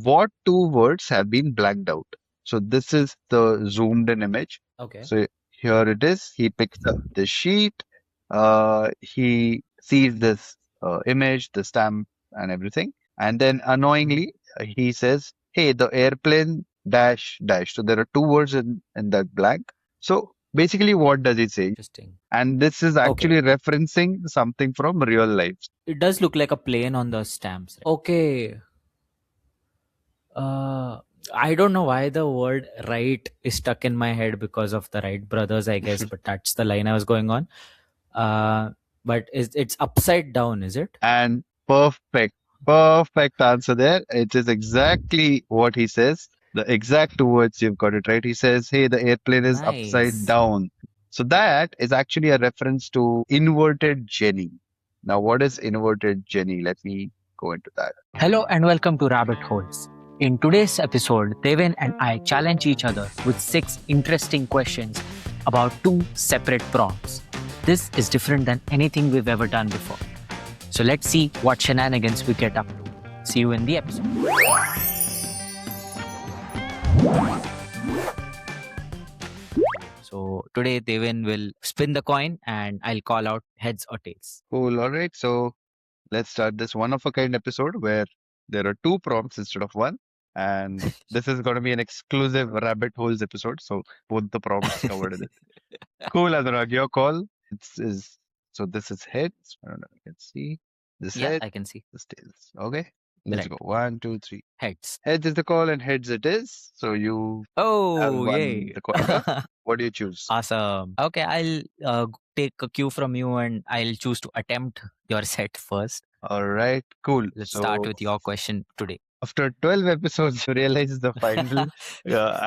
What two words have been blanked out? So this is the zoomed in image. Okay. So here it is. He picks up the sheet. He sees this image, the stamp, and everything. And then Mhm. annoyingly, he says, "Hey, the airplane dash dash." So there are two words in that blank. So basically, what does it say? Interesting. And this is Okay. actually referencing something from real life. It does look like a plane on the stamps. Okay. Uh, I don't know why the word right is stuck in my head because of the Wright brothers, I guess, but that's the line I was going on. Uh, but it's upside down, is it? And perfect answer there. It is exactly what he says. The exact two words you've got it right. He says, "Hey, the airplane is upside Nice. down." So that is actually a reference to inverted Jenny. Now, what is inverted Jenny? Let me go into that. Hello and welcome to Rabbit Holes. In today's episode, Devin and I challenge each other with 6 interesting questions about 2 separate prompts. This is different than anything we've ever done before. So let's see what shenanigans we get up to. See you in the episode. So today, Devin will spin the coin and I'll call out heads or tails. Cool. All right. So let's start this one of a kind episode where there are two prompts instead of one. And this is going to be an exclusive rabbit holes episode. So both the prompts covered in it. Cool, Anurag, your call. It's is so this is heads. I don't know if you can see this Yeah, head, I can see. this tails. Okay, let's Right. go. One, two, three. Heads. Heads is the call, and heads it is. So you have Oh, won yay. the coin toss. What do you choose? Awesome. Okay, I'll take a cue from you and I'll choose to attempt your set first. All right, cool. Let's start So with your question today. after 12 episodes, you realize the final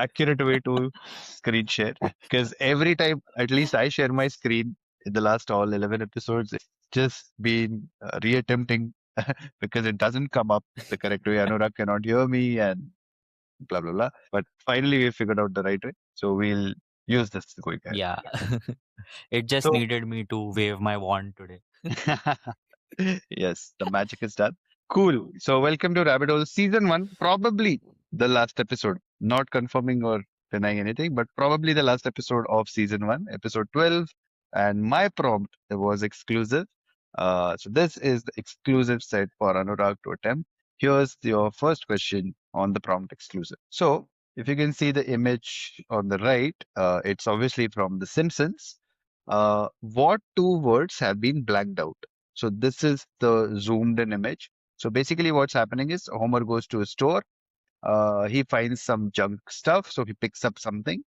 accurate way to screen share. Because every time, at least I share my screen in the last all 11 episodes, it's just been reattempting because it doesn't come up the correct way. Anurag cannot hear me and blah, blah, blah. But finally, we figured out the right way. So we'll use this going ahead. Yeah. It just So, needed me to wave my wand today. yes, the magic is done. Cool. So, welcome to Rabbit Hole Season 1, probably the last episode. Not confirming or denying anything, but probably the last episode of Season 1, episode 12. And my prompt was exclusive. So, this is the exclusive set for Anurag to attempt. Here's your first question on the prompt exclusive. So, if you can see the image on the right, it's obviously from The Simpsons. What two words have been blanked out? So this is the zoomed in image. So basically what's happening is Homer goes to a store. He finds some junk stuff. So he picks up something.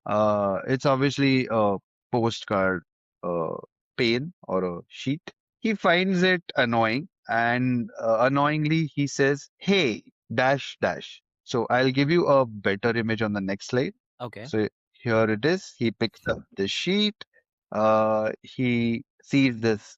It's obviously a postcard, uh, pane or a sheet. He finds it annoying and annoyingly he says, "Hey, dash dash." So I'll give you a better image on the next slide. Okay. So here it is. He picks up the sheet. He sees this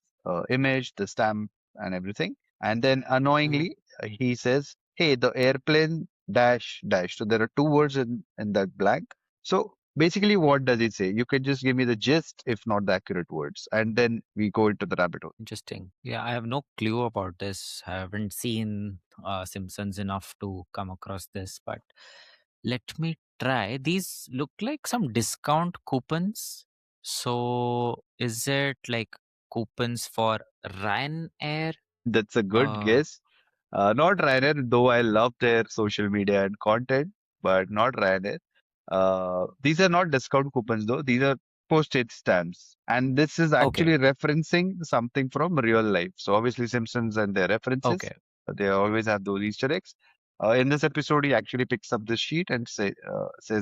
image, the stamp, and everything. And then Mhm. annoyingly, he says, "Hey, the airplane dash dash." So there are two words in that blank. So basically, what does it say? You can just give me the gist, if not the accurate words, and then we go into the rabbit hole. Interesting. Yeah, I have no clue about this. I haven't seen Simpsons enough to come across this, but let me try. These look like some discount coupons. So, is it like coupons for Ryanair? That's a good Uh, guess. Not Ryanair, though I love their social media and content, but not Ryanair. These are not discount coupons, though. These are postage stamps. And this is okay. actually referencing something from real life. So obviously Simpsons and their references, Okay. they always have those Easter eggs. In this episode, he actually picks up the sheet and says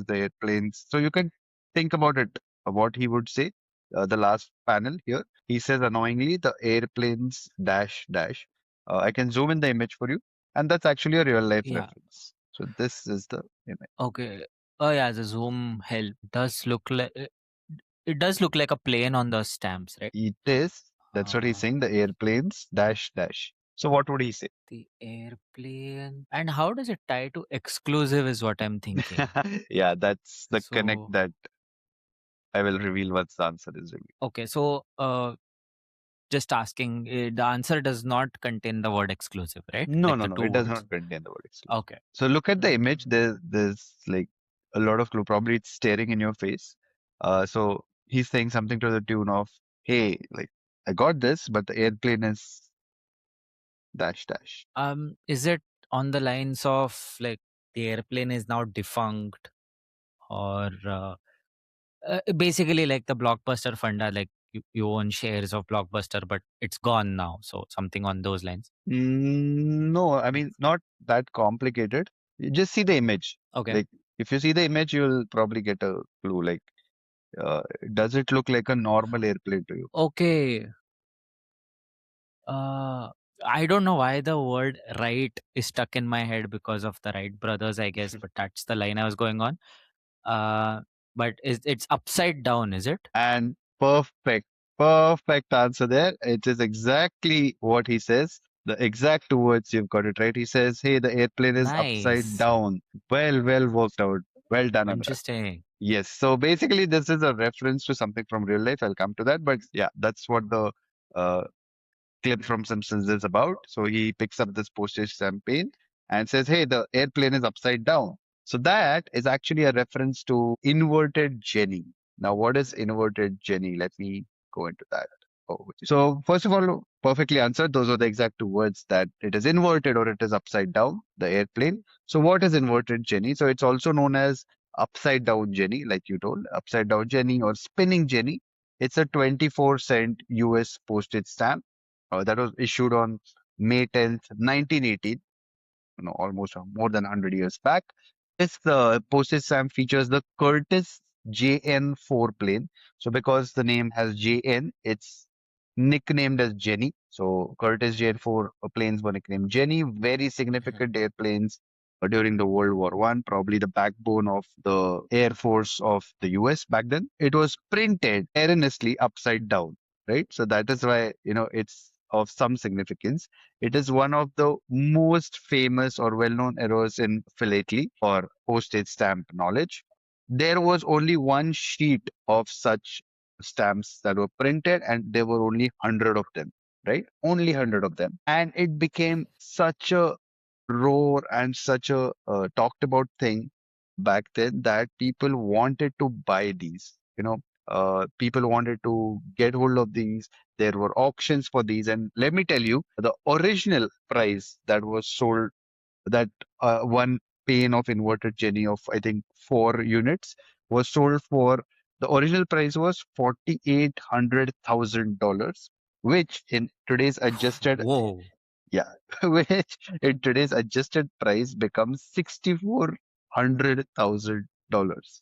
the airplanes. So you can think about it, what he would say. The last panel here, he says annoyingly, the airplanes dash dash. I can zoom in the image for you, and that's actually a real life Yeah. reference. So this is the image. Okay. Oh yeah, the zoom help does look like it does look like a plane on the stamps, right? It is. That's what he's Uh, saying. The airplanes dash dash. So what would he say? the airplane. And how does it tie to exclusive is what I'm thinking. Yeah, that's the connect So that I will reveal once the answer is revealed. okay, so just asking. The answer does not contain the word exclusive, right? No, Like no, the no. two It does words. not contain the word exclusive. Okay. So look at the image. Mm. There's like a lot of clue. Probably it's staring in your face. So he's saying something to the tune of, "Hey, like I got this, but the airplane is dash dash." Is it on the lines of like the airplane is now defunct, or basically like the Blockbuster funda, like you own shares of Blockbuster, but it's gone now. So something on those lines. No, I mean not that complicated. You just see the image. Okay. Like if you see the image, you'll probably get a clue. Like, uh, does it look like a normal airplane to you? Okay. Uh, I don't know why the word right is stuck in my head because of the Wright brothers, I guess, but that's the line I was going on. Uh, but it's upside down, is it? And perfect answer there. It is exactly what he says. The exact two words you've got it right. He says, "Hey, the airplane is upside Nice. down." Well worked out. Well done, Anurag. Interesting. Yes. So basically, this is a reference to something from real life. I'll come to that. But yeah, that's what the uh, clip from Simpsons is about. So he picks up this postage campaign and says, "Hey, the airplane is upside down." So that is actually a reference to inverted Jenny. Now, what is inverted Jenny? Let me go into that. So first of all, perfectly answered. Those are the exact two words, that it is inverted or it is upside down, the airplane. So what is inverted Jenny? So it's also known as upside down Jenny, like you told, upside down Jenny or spinning Jenny. It's a 24-cent US postage stamp that was issued on May 10th, 1918, almost more than 100 years back. This postage stamp features the Curtis JN4 plane. So because the name has JN, it's nicknamed as Jenny. So Curtis JN4 planes were nicknamed Jenny. Very Mhm. significant airplanes during the World War One, probably the backbone of the Air Force of the US back then. It was printed erroneously upside down, right? So that is why, it's of some significance. It is one of the most famous or well-known errors in philately or postage stamp knowledge. There was only one sheet of such stamps that were printed, and there were only 100 of them, right? Only 100 of them. And it became such a roar and such a talked about thing back then that people wanted to buy these. People wanted to get hold of these. There were auctions for these, and let me tell you, the original price that was sold, that one pane of inverted Jenny of I think 4 units was sold for, the original price was $4,800,000, which in today's adjusted, Whoa. yeah, which in today's adjusted price becomes $6,400,000.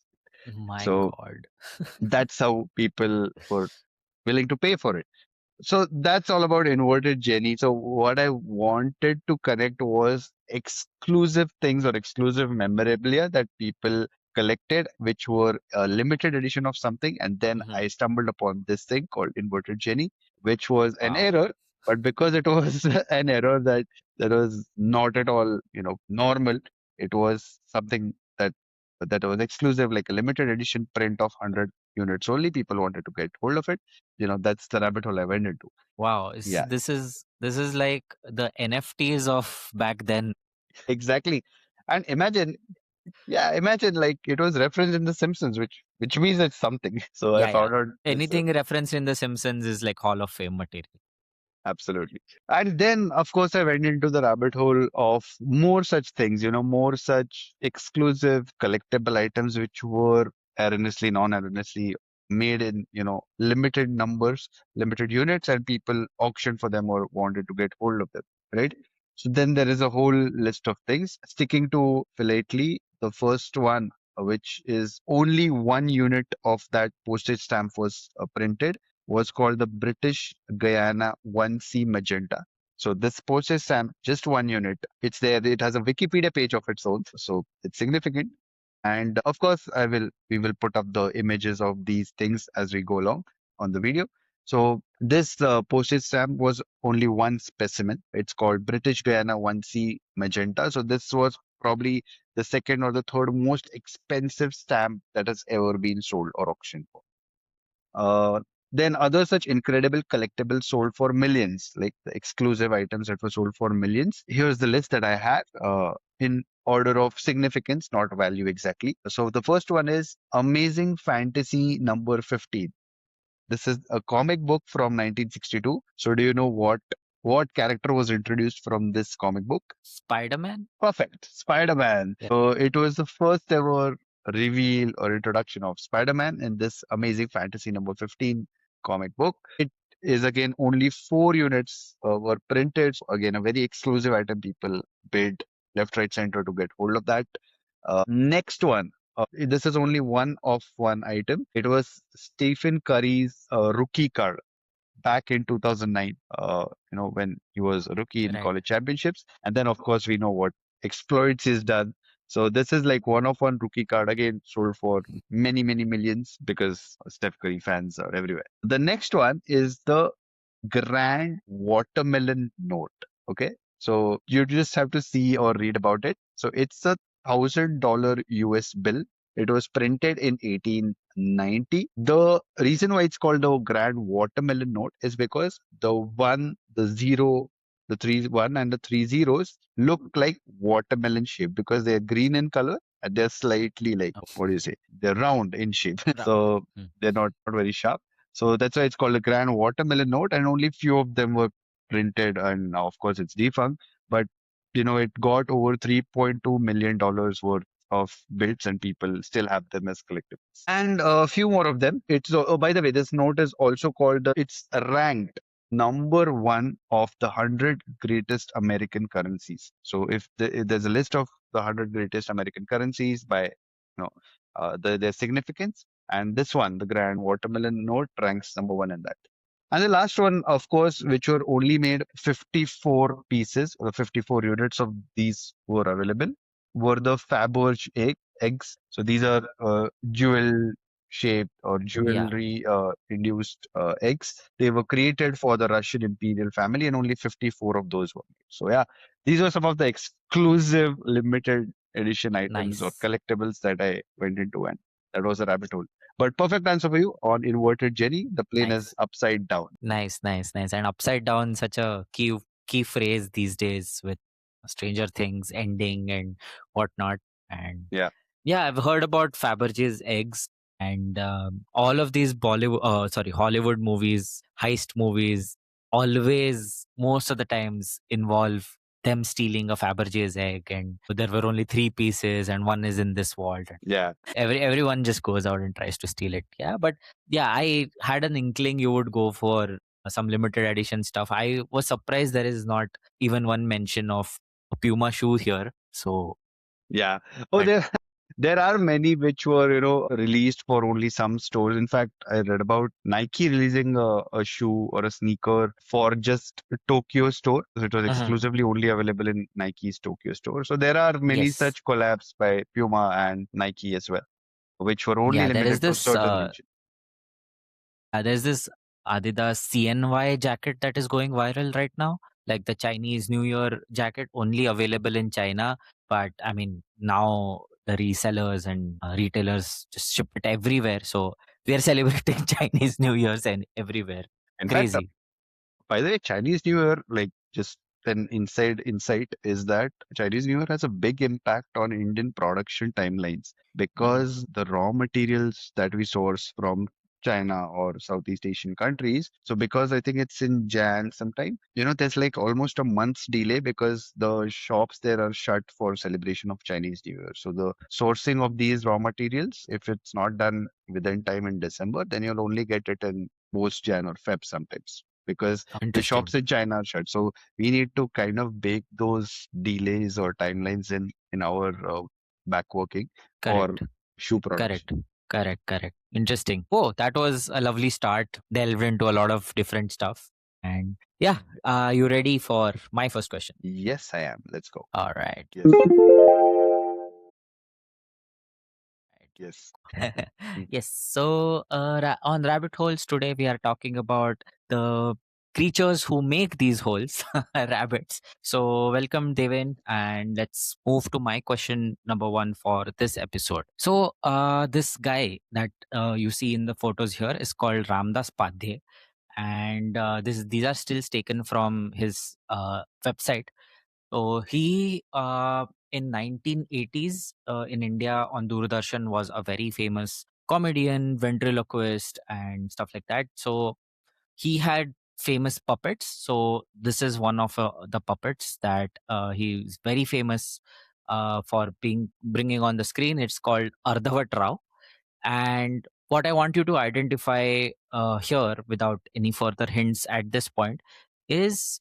My So God. that's how people were willing to pay for it. So that's all about inverted Jenny. So what I wanted to connect was exclusive things or exclusive memorabilia that people collected, which were a limited edition of something. And then Mhm. I stumbled upon this thing called inverted Jenny, which was an Wow. error. But because it was an error that was not at all, normal, it was something that was exclusive, like a limited edition print of 100 units only. People wanted to get hold of it. That's the rabbit hole I went into. Wow. Yeah, This is like the NFTs of back then. exactly. And imagine like it was referenced in The Simpsons, which means it's something. So I Yeah, yeah. found out this. Anything referenced in The Simpsons is like Hall of Fame material. Absolutely. And then, of course, I went into the rabbit hole of more such things, more such exclusive collectible items which were erroneously, non-erroneously made in, limited numbers, limited units, and people auctioned for them or wanted to get hold of them, right? So then there is a whole list of things. Sticking to philately, the first one, which is only 1 unit of that postage stamp was printed, was called the British Guyana 1C Magenta. So this postage stamp, just 1 unit, it's there. It has a Wikipedia page of its own, so it's significant. And of course, we will put up the images of these things as we go along on the video. So this postage stamp was only one specimen. It's called British Guyana 1C Magenta. So this was probably the second or the third most expensive stamp that has ever been sold or auctioned for. Then other such incredible collectibles sold for millions, like the exclusive items that were sold for millions. Here's the list that I have in order of significance, not value exactly. So the first one is Amazing Fantasy number 15. This is a comic book from 1962. So do you know what character was introduced from this comic book? Spider-Man? Perfect. Spider-Man. Yeah. So it was the first ever reveal or introduction of Spider-Man in this Amazing Fantasy number 15 comic book. It is again only 4 units were printed. So again, a very exclusive item. People bid left, right, center to get hold of that. Next one. This is only one of one item. It was Stephen Curry's rookie card back in 2009, when he was a rookie in Right. college championships. And then, of course, we know what exploits he's done. So this is like one of one rookie card again, sold for many, many millions because Steph Curry fans are everywhere. The next one is the grand watermelon note. Okay. So you just have to see or read about it. So it's $1,000 US bill. It was printed in 1890. The reason why it's called the grand watermelon note is because the one, the zero, the three one and the three zeros look like watermelon shape because they're green in color and they're slightly like, Oh, what do you say? They're round in shape. round. So Hmm. they're not very sharp. So that's why it's called a grand watermelon note, and only few of them were printed, and now of course it's defunct. But it got over $3.2 million worth of bits, and people still have them as collectibles. And a few more of them. It's by the way, this note is also called it's ranked number one of the 100 greatest American currencies. So if there's a list of the 100 greatest American currencies by their significance, and this one, the grand watermelon note, ranks number one in that. And the last one, of course, which were only made 54 pieces, or 54 units of these were available, were the Faberge eggs. So these are jewel shaped or Yeah. jewelry induced eggs. They were created for the Russian imperial family, and only 54 of those were made. So yeah, these were some of the exclusive limited edition items or Nice. collectibles that I went into, and that was a rabbit hole. But perfect answer for you on inverted Jenny. The plane is Nice. upside down. Nice, nice, nice. And upside down, such a key phrase these days with Stranger Things ending and whatnot. And Yeah, yeah, I've heard about Faberge's eggs and all of these Hollywood movies, heist movies, always most of the times involve them stealing a Faberge's egg, and there were only three pieces, and one is in this vault. yeah, Everyone just goes out and tries to steal it. Yeah, but yeah, I had an inkling you would go for some limited edition stuff. I was surprised there is not even one mention of a Puma shoe here. So, yeah. Oh, but there are many which were released for only some stores. In fact, I read about Nike releasing a shoe or a sneaker for just Tokyo store. So it was uh exclusively only available in Nike's Tokyo store. So there are many yes, such collabs by Puma and Nike as well, which were only yeah, there is limited to this certain regions. there's this Adidas CNY jacket that is going viral right now, like the Chinese New Year jacket, only available in China. But I mean, now the resellers and retailers just ship it everywhere. So we are celebrating Chinese New Year's and everywhere. In fact, Crazy. by the way, Chinese New Year, like just an inside insight is that Chinese New Year has a big impact on Indian production timelines because the raw materials that we source from China or Southeast Asian countries. So because I think it's in Jan sometime, there's like almost a month's delay because the shops there are shut for celebration of Chinese New Year. So the sourcing of these raw materials, if it's not done within time in December, then you'll only get it in post Jan or Feb sometimes because the shops Interesting. in China are shut. So we need to kind of bake those delays or timelines in our back working for Correct. shoe production. Correct. Correct. Correct. Interesting. Oh, that was a lovely start. Delved into a lot of different stuff. And yeah, are you ready for my first question? Yes, I am. Let's go. All right. Yes, yes. Mm. Yes. So, on Rabbit Holes today, we are talking about the creatures who make these holes, rabbits. So, welcome, Devin, and let's move to my question number one for this episode. So, this guy that you see in the photos here is called Ramdas Padhe, and these are stills taken from his website. So, he in 1980s in India on Doordarshan was a very famous comedian, ventriloquist, and stuff like that. So he had famous puppets. So this is one of the puppets that he's very famous for being bringing on the screen. It's called Ardhavat Rao. And what I want you to identify here, without any further hints at this point, is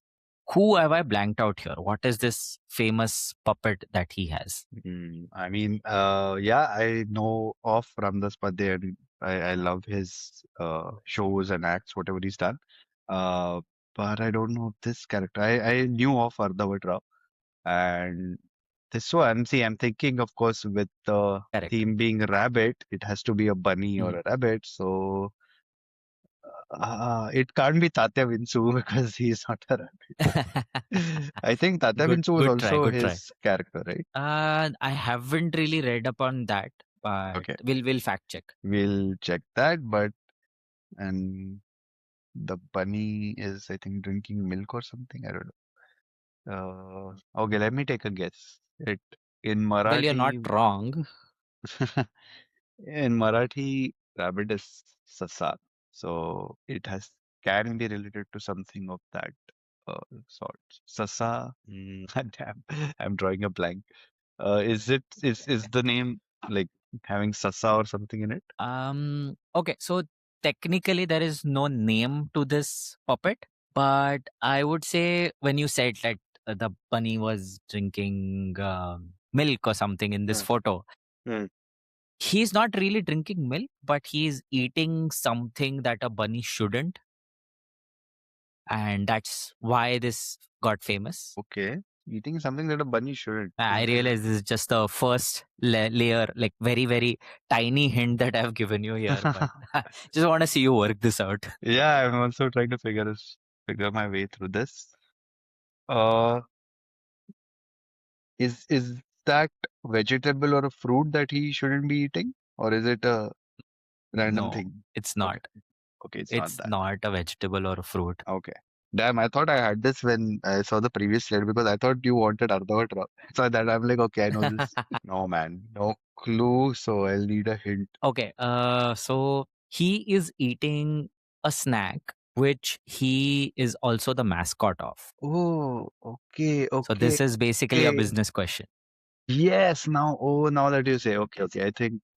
who have I blanked out here? What is this famous puppet that he has? I mean, yeah, I know of Ramdas Padhe. I love his shows and acts, whatever he's done. Uh, but I don't know this character. I knew of Ardhavat Rao, and this one, see, I'm thinking, of course, with the Correct. theme being rabbit, it has to be a bunny or Hmm. a rabbit. So it can't be Tatya Vinsu because he's not a rabbit. I think Tatya Good, Vinsu was good try, also good try. his character, right? I haven't really read upon that, but Okay, we'll fact check. we'll check that. But and the bunny is, I think, drinking milk or something. I don't know. Okay, let me take a guess. It in Well, you're not Marathi, wrong. in Marathi, rabbit is sasa, so it has can be related to something of that sort. Sasa, damn, I'm drawing a blank. Is the name like having sasa or something in it? Okay, so technically there is no name to this puppet, but I would say when you said that the bunny was drinking milk or something in this Hmm. photo, Hmm. he's not really drinking milk, but he's eating something that a bunny shouldn't, and that's why this got famous. Okay, eating something that a bunny shouldn't. I Is this? realize this is just the first layer, like very, very tiny hint that I've given you here, but just want to see you work this out. Yeah, I'm also trying to figure my way through this. Uh, is that vegetable or a fruit that he shouldn't be eating, or is it a random No, thing? it's Okay, not. okay, it's not It's that. not a vegetable or a fruit. Okay. Damn, I thought I had this when I saw the previous slide because I thought you wanted Ardhavat Rao. So that I'm like, okay, I know this. No, man, no clue. So I'll need a hint. Okay, so he is eating a snack which he is also the mascot of. Oh, okay, So okay, this is basically a okay. business question. Yes, now, oh, now that you say, okay, okay.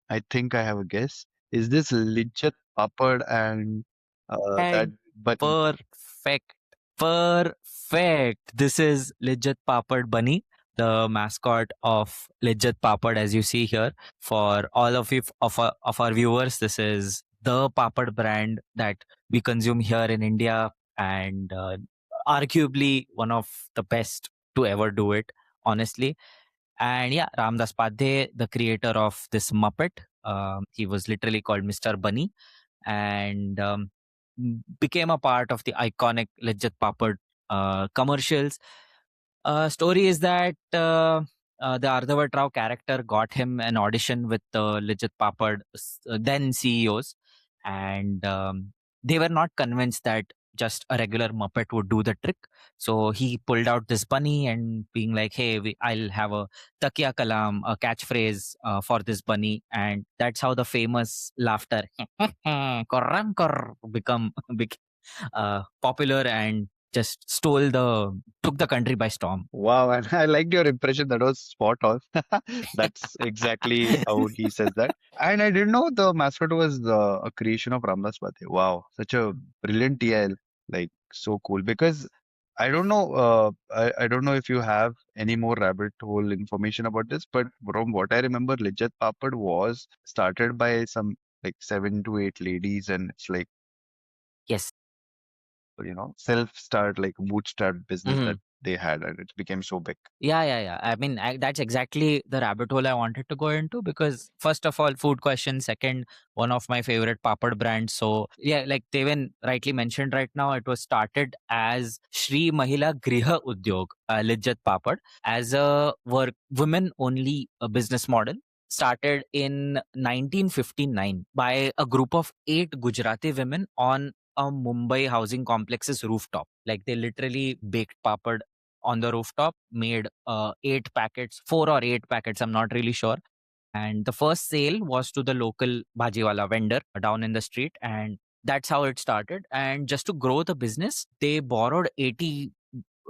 I think I have a guess. Is this Lijjat Papad and that, And but perfect. Perfect. This is Lijjat Papad Bunny, the mascot of Lijjat Papad, as you see here. For all of you of our viewers, this is the papad brand that we consume here in India, and arguably one of the best to ever do it, honestly. And yeah, Ramdas Padhe, the creator of this Muppet, he was literally called Mr. Bunny, and became a part of the iconic Lijjat Papad commercials. Story is that the Ardhavat Rao character got him an audition with the Lijjat Papad then CEOs, and they were not convinced that just a regular Muppet would do the trick. So he pulled out this bunny and being like, "Hey, I'll have a takia kalam, a catchphrase for this bunny," and that's how the famous laughter "korram kor" became popular and just took the country by storm. wow, and I liked your impression. That was spot on. That's exactly how he says that. And I didn't know the mascot was a creation of Ramdas Pathe. Wow, such a brilliant TL. Like so cool. Because I don't know. I don't know if you have any more rabbit hole information about this, but from what I remember, Lijjat Papad was started by some like 7 to 8 ladies, and it's like Yes. self-start like bootstrap business that Mhm. they had, and it became so big. Yeah. I mean, that's exactly the rabbit hole I wanted to go into because, first of all, food question. Second, one of my favorite papad brands. So, yeah, like Devin rightly mentioned right now, it was started as Shri Mahila Griha Udyog, Lijjat Papad, as a women only business model. Started in 1959 by a group of 8 Gujarati women on a Mumbai housing complex's rooftop. Like they literally baked papad on the rooftop, made 8 packets, 4 or 8 packets, I'm not really sure. And the first sale was to the local bhajiwala vendor down in the street. And that's how it started. And just to grow the business, they borrowed 80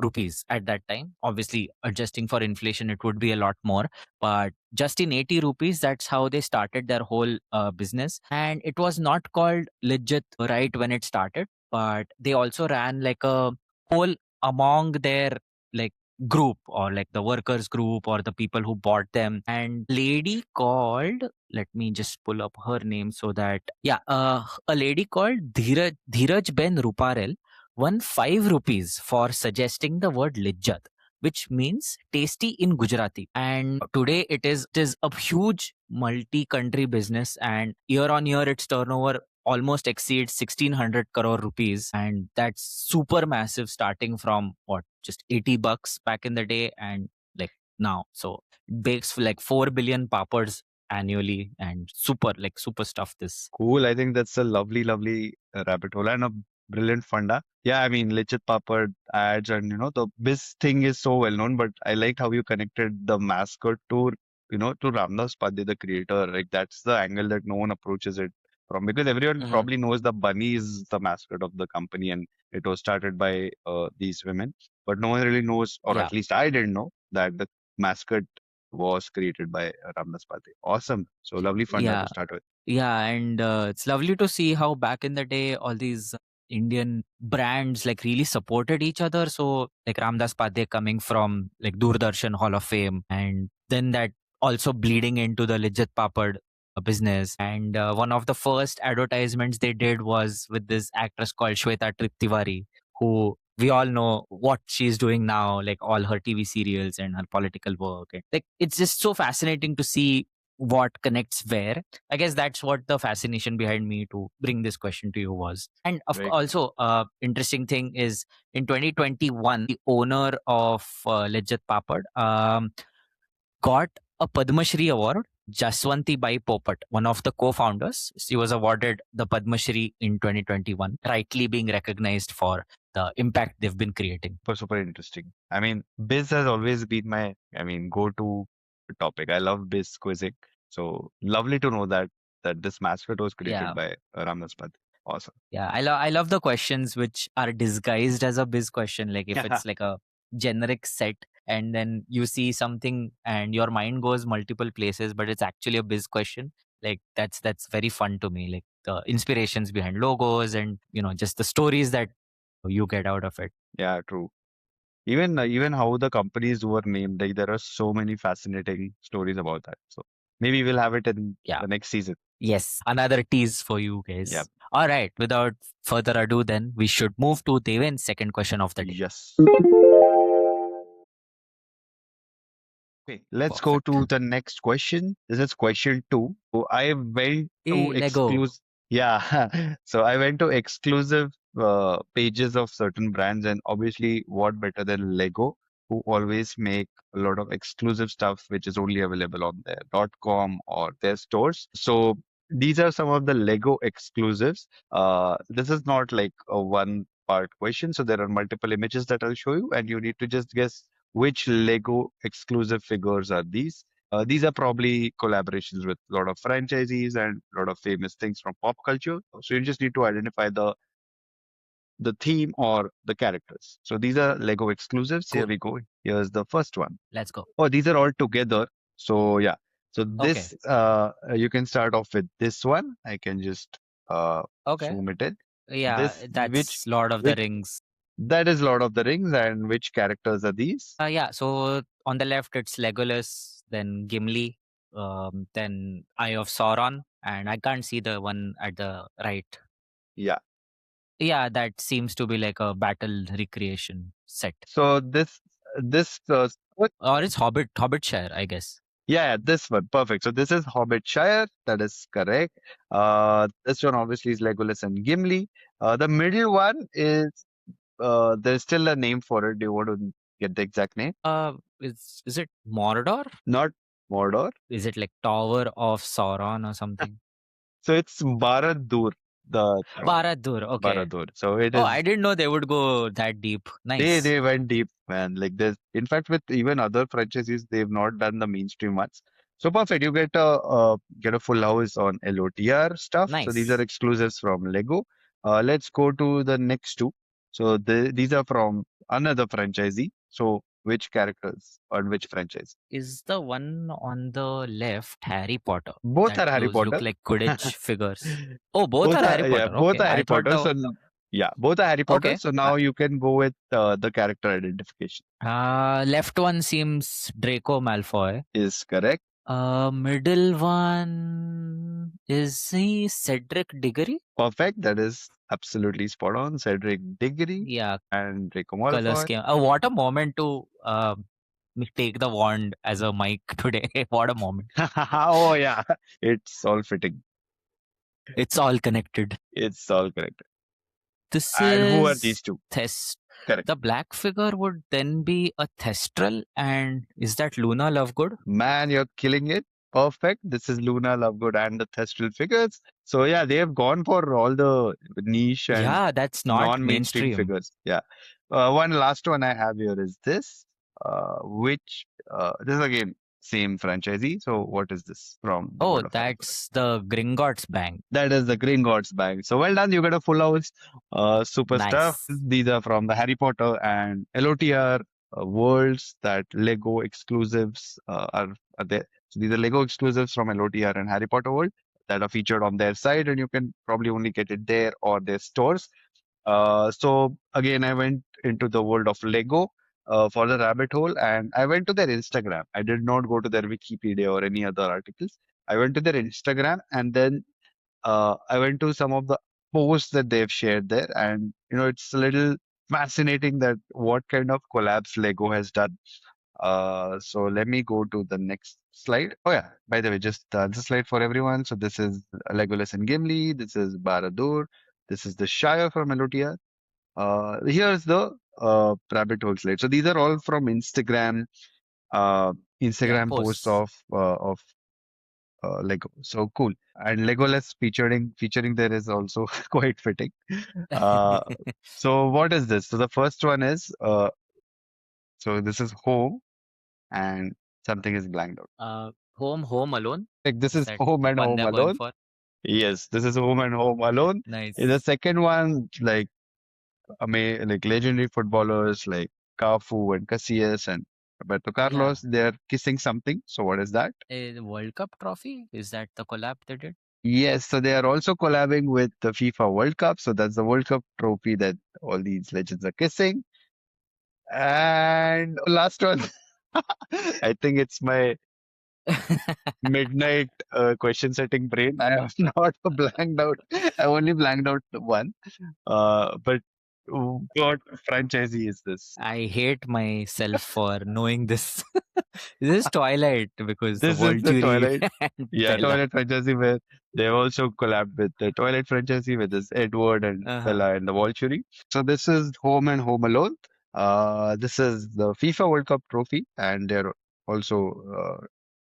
rupees at that time. Obviously, adjusting for inflation, it would be a lot more. But just in 80 rupees, that's how they started their whole business. And it was not called Lijjat right when it started, but they also ran like a whole among their like group or like the workers group or the people who bought them, and lady called, let me just pull up her name so that a lady called Dheeraj Ben Ruparel won 5 rupees for suggesting the word Lijjat, which means tasty in Gujarati. And today it is a huge multi-country business, and year on year its turnover almost exceeds 1600 crore rupees, and that's super massive, starting from what, just 80 bucks back in the day, and like now, so bakes like 4 billion papads annually, and super stuff this. Cool. I think that's a lovely, lovely rabbit hole and a brilliant funda. Yeah, I mean, Lijjat Papad ads and the Biz thing is so well known, but I liked how you connected the mascot to to Ramdas Padhe, the creator. Like that's the angle that no one approaches it from, because everyone Mhm. probably knows the bunny is the mascot of the company and it was started by these women, but no one really knows, or Yeah. at least I didn't know that the mascot was created by Ramdas Padhe. Awesome. So lovely funda to Yeah. start with. Yeah, and it's lovely to see how back in the day all these Indian brands like really supported each other. So like Ramdas Padhe coming from like Doordarshan Hall of Fame, and then that also bleeding into the Lijjat Papad business. And one of the first advertisements they did was with this actress called Shweta Triptiwari, who we all know what she's doing now, like all her TV serials and her political work. And, like it's just so fascinating to see what connects where. I guess that's what the fascination behind me to bring this question to you was. And Very cool. also, interesting thing is in 2021, the owner of Lijjat Papad got a Padma Shri award. Jaswanti Bai Popat, one of the co-founders, she was awarded the Padma Shri in 2021, rightly being recognized for the impact they've been creating. Super interesting. I mean, biz has always been my, go-to topic. I love biz quizzing. So lovely to know that this mascot was created Yeah. by Ramdas Padhe. Awesome. Yeah, I love the questions which are disguised as a biz question. Like if it's like a generic set and then you see something and your mind goes multiple places, but it's actually a biz question. Like that's very fun to me. Like the inspirations behind logos and just the stories that you get out of it. Yeah, true. Even how the companies were named, like there are so many fascinating stories about that. So maybe we'll have it in Yeah. the next season. Yes. Another tease for you Yeah. guys. All right. Without further ado, then we should move to Devin's second question of the day. Yes. Okay, let's go to Perfect. the next question. This is question two. So I went to Hey, Lego. exclusive, yeah. So I went to exclusive pages of certain brands, and obviously, what better than Lego, who always make a lot of exclusive stuff which is only available on their .com or their stores. So these are some of the Lego exclusives. This is not like a one part question. So there are multiple images that I'll show you, and you need to just guess which Lego exclusive figures are these. These are probably collaborations with a lot of franchisees and a lot of famous things from pop culture. So you just need to identify the theme or the characters. So these are Lego exclusives. Here Cool. we go. Here's the first one. Let's go. Oh, these are all together. So yeah. So Okay. this you can start off with this one. I can just Okay. zoom it in. Yeah, This that's Lord of the which Rings. that is Lord of the Rings, and which characters are these? Yeah, so on the left it's Legolas, then Gimli, then Eye of Sauron, and I can't see the one at the right. Yeah. Yeah, that seems to be like a battle recreation set. So this This Or it's Hobbitshire, I guess. yeah, this one. Perfect. So this is Hobbitshire. That is correct. This one obviously is Legolas and Gimli. The middle one is there's still a name for it. Do you want to get the exact name? Is it Mordor? Not Mordor. Is it like Tower of Sauron or something? So it's Barad-dûr, the town. Barad-dûr. Okay. Barad-dûr. So it Oh, I is didn't know they would go that deep. they Nice. they went deep, man. Like there's in fact with even other franchises, they've not done the mainstream ones. So perfect. You get a full house on LOTR stuff. So these are Nice. exclusives from Lego. Let's go to the next two. So these are from another franchisee. So which characters or which franchise? Is the one on the left Harry Potter? Both That are Harry those look Potter. like Quidditch figures. Oh, both Both are Harry are yeah, Potter. both Okay. are I Harry thought Potter. the Yeah, both are Harry Potter. okay. So now you can go with the character identification. Left one seems Draco Malfoy. Is correct. Middle one is he Cedric Diggory? Perfect. That is absolutely spot on. Cedric Diggory Yeah, and Draco color Malfoy. scheme. What a moment to take the wand as a mic today. What a moment. Oh yeah, it's all fitting. It's all connected. It's all correct. This And who are is these two? Thest. Correct. The black figure would then be a Thestral, and is that Luna Lovegood? Man, you're killing it. Perfect. This is Luna Lovegood and the Thestral figures. So yeah, they have gone for all the niche and Yeah, that's not non-mainstream mainstream. figures. Yeah. One last one I have here is this, which this is again same franchisee. So what is this from the Oh, world of Harry Potter? that's the Gringotts Bank. That is the Green Gods bag. So well done. You got a full house. Super stuff. Nice. These are from the Harry Potter and LOTR worlds that Lego exclusives are there. So these are Lego exclusives from LOTR and Harry Potter world that are featured on their site, and you can probably only get it there or their stores. So again, I went into the world of Lego for the rabbit hole, and I went to their Instagram. I did not go to their Wikipedia or any other articles. I went to their Instagram, and then I went to some of the posts that they've shared there, and it's a little fascinating that what kind of collabs Lego has done. So let me go to the next slide. Oh yeah, by the way, just the slide for everyone. So this is Legolas and Gimli. This is Barad-dûr. This is the Shire from Elotia. Here's the rabbit hole slide. So these are all from Instagram, Yeah, Instagram posts posts. of Lego. So cool. And Legolas featuring there is also quite fitting. Uh, so what is this? So the first one is so this is home and something is blanked out. Home Alone. Like this Is is that home the and one home they're going alone. for? Yes, this is home and home alone. In the Nice. second one, like like legendary footballers like Cafu and Casillas and Roberto Yeah. Carlos, they're kissing something. So what is that? A World Cup trophy? Is that the collab they did? Yes, so they are also collabing with the FIFA World Cup. So that's the World Cup trophy that all these legends are kissing. And last one, I think it's my midnight question setting brain. I have not blanked out. I only blanked out one. But what franchisee is this? I hate myself for knowing this. This is Twilight because the This is the Volturi Twilight. and Yeah, Bella. Twilight franchisee where they've also collabed with the Twilight franchisee with this Edward and Uh-huh. Bella and the Volturi. So this is Home and Home Alone. This is the FIFA World Cup trophy, and they're also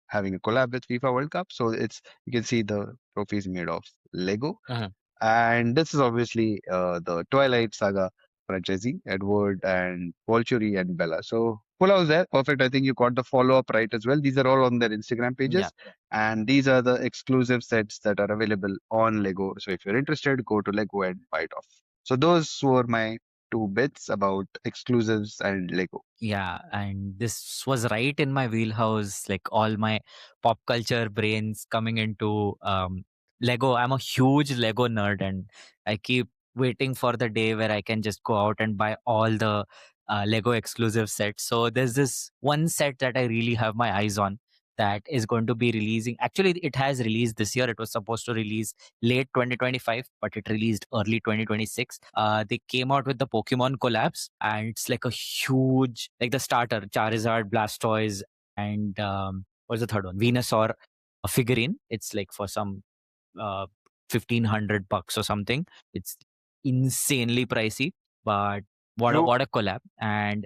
having a collab with FIFA World Cup. So you can see the trophy is made of Lego. Uh-huh. And this is obviously the Twilight Saga franchisee, Edward and Volturi and Bella. So full house there. Perfect. I think you got the follow-up right as well. These are all on their Instagram Yeah. pages. And these are the exclusive sets that are available on Lego. So if you're interested, go to Lego and buy it off. So those were my two bits about exclusives and Lego. Yeah, and this was right in my wheelhouse, like all my pop culture brains coming into Lego. I'm a huge Lego nerd, and I keep waiting for the day where I can just go out and buy all the Lego exclusive sets. So there's this one set that I really have my eyes on, that is going to be releasing. Actually, it has released this year. It was supposed to release late 2025, but it released early 2026. They came out with the Pokemon collabs, and it's like a huge, like the starter, Charizard, Blastoise, and what's the third one? Venusaur, a figurine. It's like for some uh, $1,500 or something. It's insanely pricey, but True. what a collab. And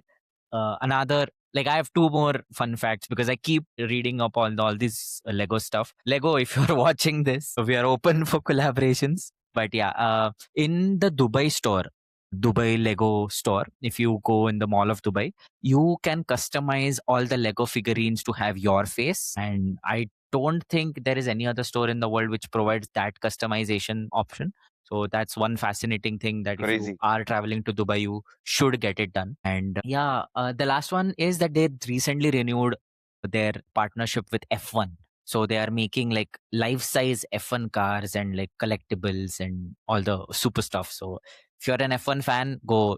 another, like, I have two more fun facts because I keep reading up on all this Lego stuff. Lego, if you're watching this, we are open for collaborations. But yeah, in the Dubai store, Dubai Lego store, if you go in the Mall of Dubai, you can customize all the Lego figurines to have your face. And I don't think there is any other store in the world which provides that customization option. So that's one fascinating thing that if you Crazy. are traveling to Dubai, you should get it done. And yeah, the last one is that they recently renewed their partnership with F1. So they are making like life size F1 cars and like collectibles and all the super stuff. So if you're an F1 fan, go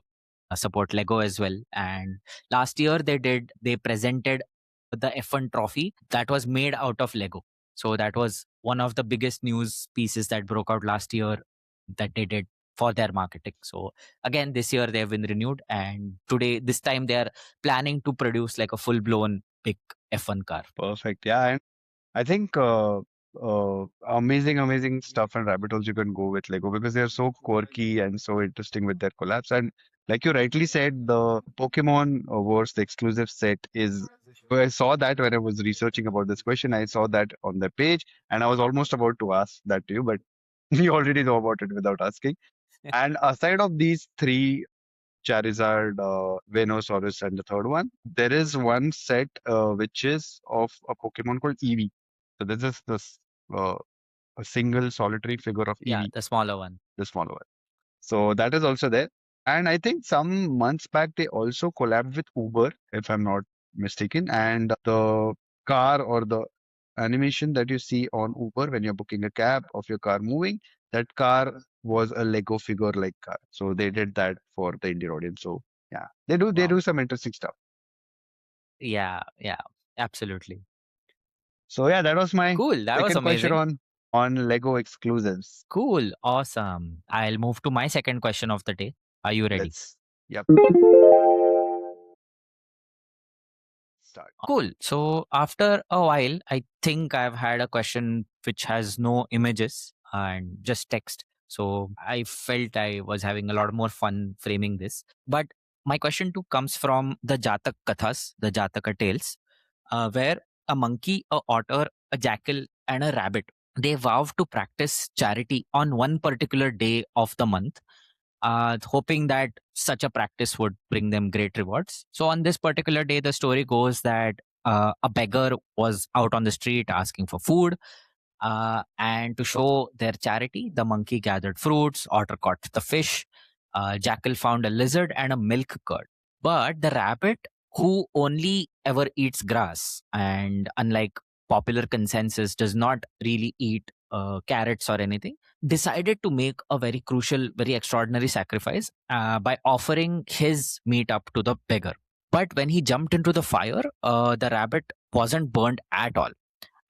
support Lego as well. And last year they presented the F1 trophy that was made out of Lego. So that was one of the biggest news pieces that broke out last year that they did for their marketing. So again, this year they have been renewed, and this time they are planning to produce like a full blown big F1 car. Perfect. Yeah. And I think amazing stuff and rabbit holes you can go with Lego because they're so quirky and so interesting with their collabs. And like you rightly said, the Pokemon Verse, the exclusive set is. I saw that when I was researching about this question. I saw that on the page, and I was almost about to ask that to you, but you already know about it without asking. And aside of these three, Charizard, Venusaurus, and the third one, there is one set which is of a Pokemon called Eevee. So this is uh, a single solitary figure of Yeah, Eevee, the smaller one. the smaller one. So that is also there. And I think some months back they also collabed with Uber, if I'm not mistaken. And the car or the animation that you see on Uber when you're booking a cab of your car moving, that car was a Lego figure like car. So they did that for the Indian audience. So yeah, they Wow. do some interesting stuff. Yeah, yeah, absolutely. So yeah, that was my Cool. That was second question amazing. on Lego exclusives. Cool. Awesome. I'll move to my second question of the day. Are you ready? Let's yep start. Cool. So after a while, I think I've had a question which has no images and just text. So I felt I was having a lot more fun framing this. But my question too comes from the Jatak Kathas, the Jataka tales, where a monkey, a otter, a jackal, and a rabbit, they vowed to practice charity on one particular day of the month, hoping that such a practice would bring them great rewards. So, on this particular day, the story goes that a beggar was out on the street asking for food. And to show their charity, the monkey gathered fruits, otter caught the fish, jackal found a lizard and a milk curd. But the rabbit, who only ever eats grass and, unlike popular consensus, does not really eat carrots or anything, decided to make a very crucial, very extraordinary sacrifice by offering his meat up to the beggar. But when he jumped into the fire, the rabbit wasn't burned at all.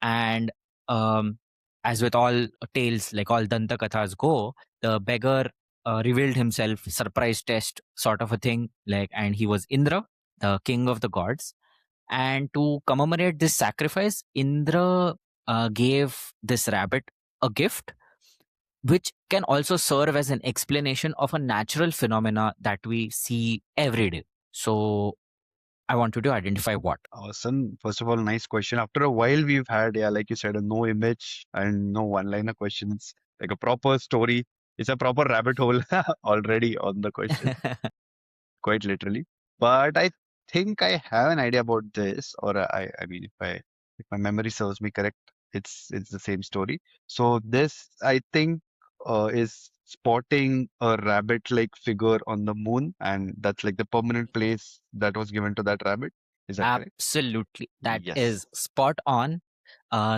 And um, as with all tales, like all Danta Kathas go, the beggar revealed himself, surprise test sort of a thing, like, and he was Indra, the king of the gods. And to commemorate this sacrifice, Indra gave this rabbit a gift, which can also serve as an explanation of a natural phenomena that we see every day. So I want you to identify what. Awesome. First of all, nice question. After a while, we've had, yeah, like you said, a no image and no one-liner questions, like a proper story. It's a proper rabbit hole already on the question, quite literally. But I think I have an idea about this, or I mean, if my memory serves me correct, it's the same story. So this, I think, is spotting a rabbit-like figure on the moon, and that's like the permanent place that was given to that rabbit. Is that correct? Absolutely. That Yes. is spot on.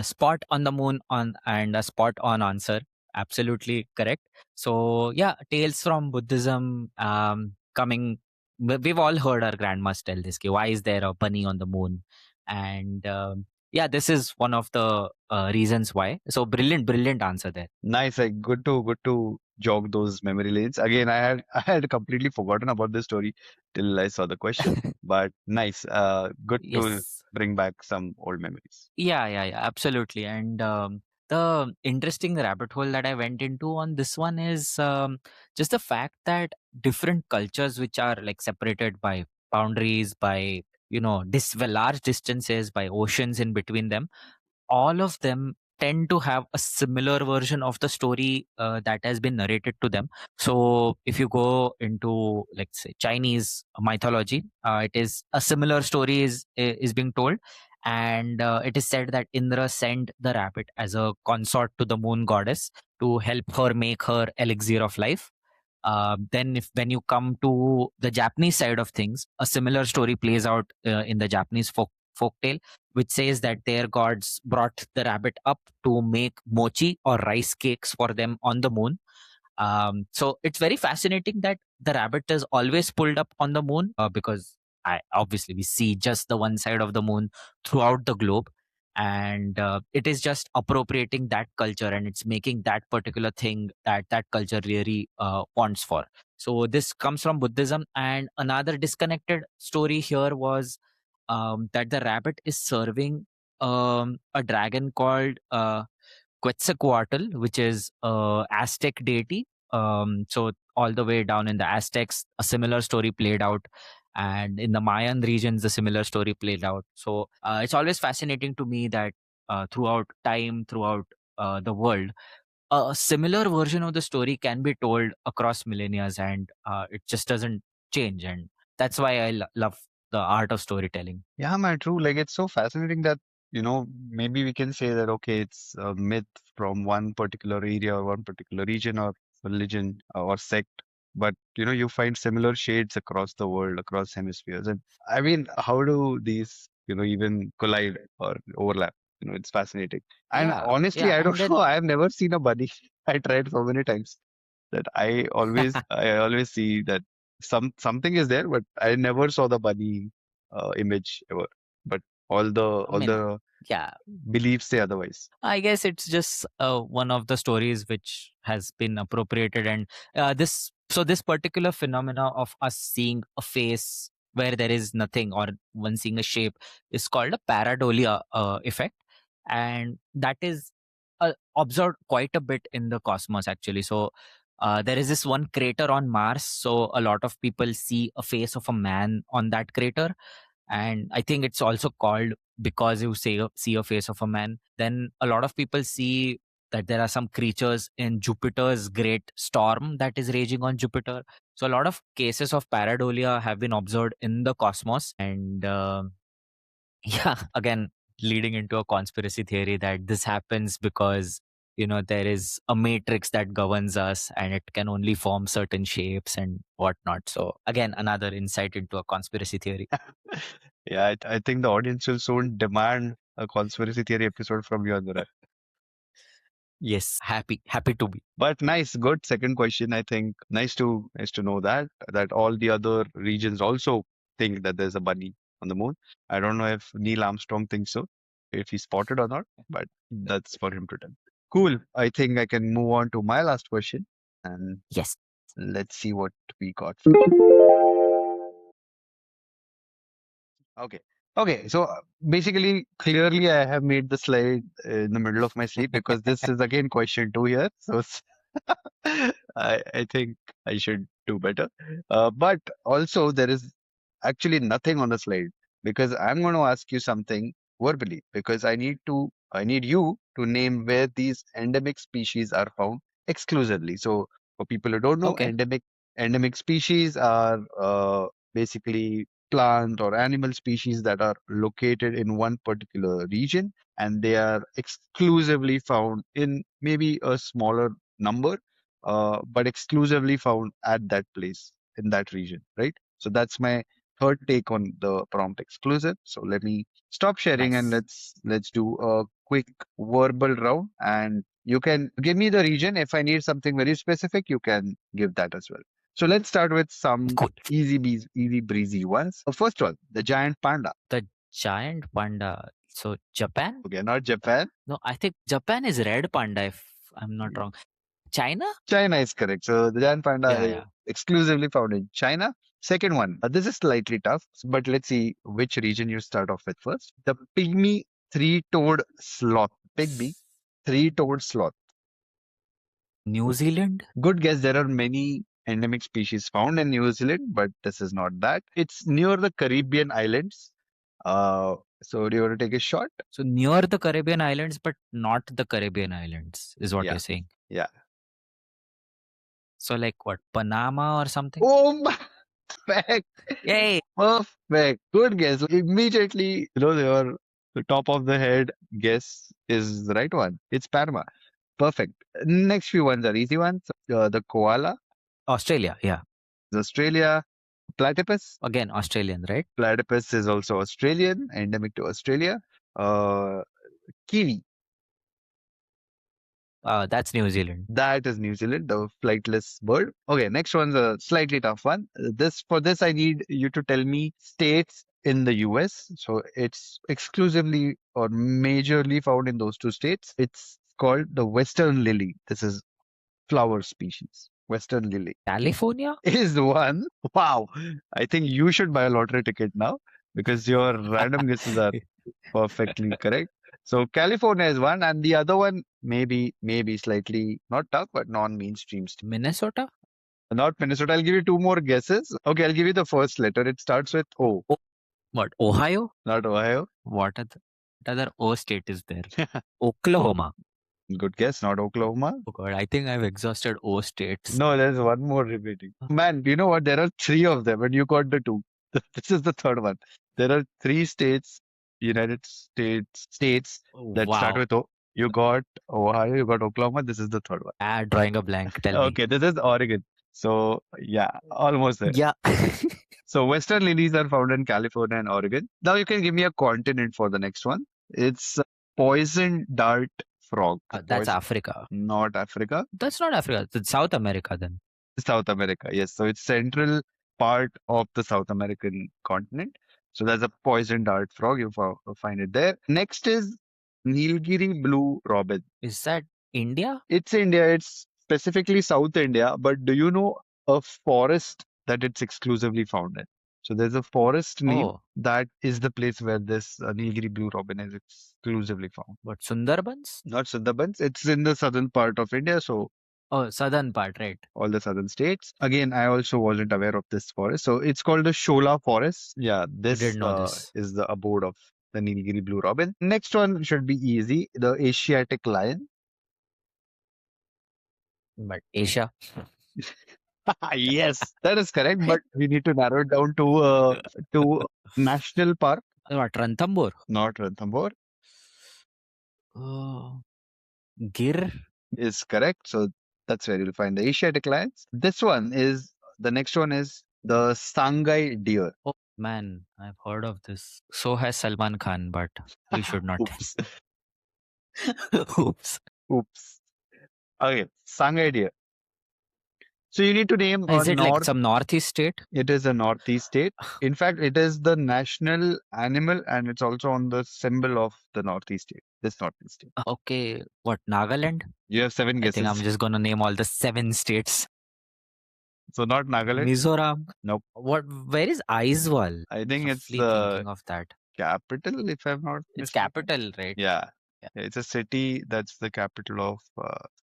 Spot on the moon on and a spot on answer. Absolutely correct. So yeah, tales from Buddhism coming. We've all heard our grandmas tell this. Why is there a bunny on the moon? And yeah, this is one of the reasons why. So brilliant answer there. Nice, like good to jog those memory lanes. Again, I had completely forgotten about this story till I saw the question. But nice, good to Yes. bring back some old memories. Yeah, absolutely. And the interesting rabbit hole that I went into on this one is just the fact that different cultures, which are like separated by boundaries, by large distances, by oceans in between them, all of them tend to have a similar version of the story that has been narrated to them. So if you go into, let's say, Chinese mythology, it is a similar story is being told, and it is said that Indra sent the rabbit as a consort to the moon goddess to help her make her elixir of life. Then, if when you come to the Japanese side of things, a similar story plays out in the Japanese folk tale, which says that their gods brought the rabbit up to make mochi or rice cakes for them on the moon. So it's very fascinating that the rabbit is always pulled up on the moon, because obviously we see just the one side of the moon throughout the globe. And it is just appropriating that culture, and it's making that particular thing that that culture really wants for. So this comes from Buddhism. And another disconnected story here was that the rabbit is serving a dragon called Quetzalcoatl, which is a Aztec deity. So all the way down in the Aztecs, a similar story played out, and in the Mayan regions, a similar story played out. So it's always fascinating to me that throughout time, throughout the world, a similar version of the story can be told across millennia, and it just doesn't change. And that's why I love the art of storytelling. Yeah, man, true. Like it's so fascinating that, maybe we can say that, okay, it's a myth from one particular area or one particular region or religion or sect, but you find similar shades across the world, across hemispheres. And I mean, how do these, even collide or overlap? It's fascinating. And honestly, Yeah, I and don't know. then I've never seen a bunny. I tried so many times that I always see that something is there, but I never saw the bunny image ever. But all the I all mean, the yeah, beliefs say otherwise. I guess it's just one of the stories which has been appropriated. And this particular phenomena of us seeing a face where there is nothing, or one seeing a shape, is called a pareidolia effect, and that is observed quite a bit in the cosmos, actually. So there is this one crater on Mars, so a lot of people see a face of a man on that crater, and I think it's also called because you see a face of a man. Then a lot of people see that there are some creatures in Jupiter's great storm that is raging on Jupiter. So a lot of cases of pareidolia have been observed in the cosmos. And yeah, again, leading into a conspiracy theory that this happens because there is a matrix that governs us, and it can only form certain shapes and whatnot. So again, another insight into a conspiracy theory. Yeah, I think the audience will soon demand a conspiracy theory episode from you, Anurag. Yes, happy to be. But nice, good second question. I think nice to know that all the other regions also think that there's a bunny on the moon. I don't know if Neil Armstrong thinks so, if he spotted or not, but that's for him to tell. Cool. I think I can move on to my last question, and Yes. let's see what we got. Okay. Okay. So basically, clearly, I have made the slide in the middle of my sleep because this is again question two here. So I think I should do better. But also, there is actually nothing on the slide because I'm going to ask you something verbally because I need you to name where these endemic species are found exclusively. So for people who don't know, Okay. endemic species are basically plant or animal species that are located in one particular region and they are exclusively found in maybe a smaller number, but exclusively found at that place in that region, right? So that's my third take on the prompt exclusive. So let me stop sharing and Nice. let's do a quick verbal round and you can give me the region. If I need something very specific, you can give that as well. So let's start with some Cool. easy breezy ones. First one, the giant panda. The giant panda. So Japan? Okay, not Japan. No, I think Japan is red panda if I'm not wrong. China? China is correct. So the giant panda Yeah, is yeah. exclusively found in China. Second one, this is slightly tough, but let's see which region you start off with first. The pygmy three-toed sloth. Pygmy three-toed sloth. New Zealand? Good guess. There are many endemic species found in New Zealand, but this is not that. It's near the Caribbean islands. So do you want to take a shot? So near the Caribbean islands, but not the Caribbean islands, is what Yeah, you're saying. yeah. So like what, Panama or something? Oh my, perfect, Yay! perfect. Good guess. Immediately, your the top of the head guess is the right one. It's Panama. Perfect. Next few ones are easy ones. The koala Australia, yeah. is Australia. Platypus. Again, Australian, right? Platypus is also Australian, endemic to Australia. Uh, Kiwi, That's New Zealand. that is New Zealand, the flightless bird. Okay, next one's a slightly tough one. For this, I need you to tell me states in the US. So it's exclusively or majorly found in those two states. It's called the Western lily. This is flower species. Western lily California? is the one. Wow. I think you should buy a lottery ticket now because your random guesses are perfectly correct. So California is one, and the other one maybe slightly not tough, but non-mainstream. Minnesota? Not Minnesota. I'll give you two more guesses. Okay, I'll give you the first letter. It starts with O. What, Ohio? Not Ohio. What other O state is there? Oklahoma. Good guess. Not Oklahoma. Oh God, I think I've exhausted O states. No, there's one more remaining. Man, you know what? There are three of them, and you got the two. This is the third one. There are three states, United states that start Wow. with O. You got Ohio, you got Oklahoma. This is the third one. Drawing a blank. Tell me. Okay, this is Oregon. So yeah, almost there. Yeah. So Western lilies are found in California and Oregon. Now you can give me a continent for the next one. It's poison dart frog. That's Africa. Not Africa. That's not Africa. It's South America then. South America. Yes. So it's central part of the South American continent. So there's a poison dart frog. You find it there. Next is Nilgiri blue robin. Is that India? It's India. It's specifically South India. But do you know a forest that it's exclusively found in? So there's a forest name that is the place where this Nilgiri blue robin is exclusively found. What, Sundarbans? Not Sundarbans. It's in the southern part of India. So Oh, southern part, right. all the southern states. Again, I also wasn't aware of this forest. So it's called the Shola Forest. Yeah, this, Didn't know this. is the abode of the Nilgiri blue robin. Next one should be easy. The Asiatic lion. But Asia. Yes, that is correct. But we need to narrow it down to national park. What, Ranthambore? Not Ranthambore. Gir? Is correct. So that's where you'll find the Asiatic lions. The next one is the Sangai deer. Oh man, I've heard of this. So has Salman Khan, but we should not. Oops. Oops. Oops. Okay, Sangai deer. So you need to name Is it like some northeast state? It is a northeast state. In fact, it is the national animal and it's also on the symbol of the northeast state. This northeast state. Okay, what, Nagaland? You have 7 I guesses. think I'm just gonna name all the 7 states. So not Nagaland. Mizoram. Nope. Where is Aizawl? I think it's Roughly the thinking of that. capital, if I'm not It's mistaken. capital, right? Yeah. It's a city that's the capital of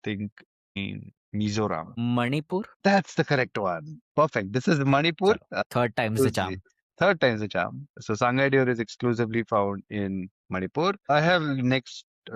think in Mizoram. Manipur? That's the correct one. Perfect. This is Manipur. Third time's the charm. Third time's the charm. So Sangai deer is exclusively found in Manipur. I have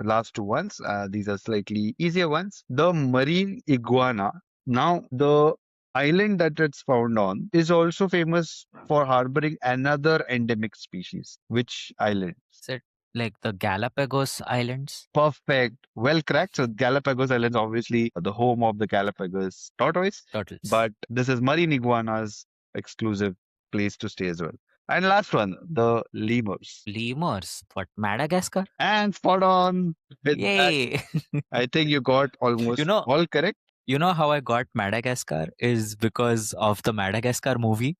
last two ones. These are slightly easier ones. The marine iguana. Now, the island that it's found on is also famous for harboring another endemic species. Which island? Is it like the Galapagos Islands? Perfect. Well cracked. So Galapagos Islands, obviously the home of the Galapagos tortoise. Turtles. But this is marine iguana's exclusive place to stay as well. And last one, the lemurs. Lemurs? What, Madagascar? And spot on. With Yay! that, I think you got almost all correct. You know how I got Madagascar is because of the Madagascar movie.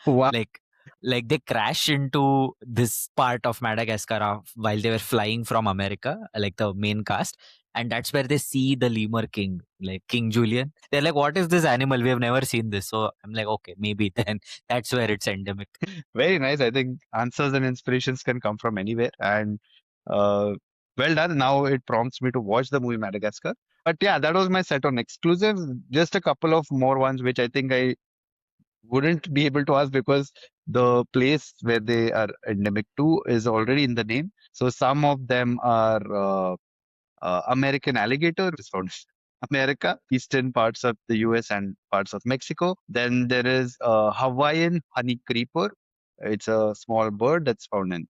Wow. Like Like they crash into this part of Madagascar while they were flying from America, like the main cast. And that's where they see the lemur king, like King Julian. They're like, what is this animal? We have never seen this. So I'm like, okay, maybe then that's where it's endemic. Very nice. I think answers and inspirations can come from anywhere. And uh, well done. Now it prompts me to watch the movie Madagascar. But yeah, that was my set on exclusive. Just a couple of more ones which I think I wouldn't be able to ask because the place where they are endemic to is already in the name. So some of them are American alligator, is found in America, eastern parts of the US and parts of Mexico. Then there is Hawaiian honey creeper. It's a small bird that's found in,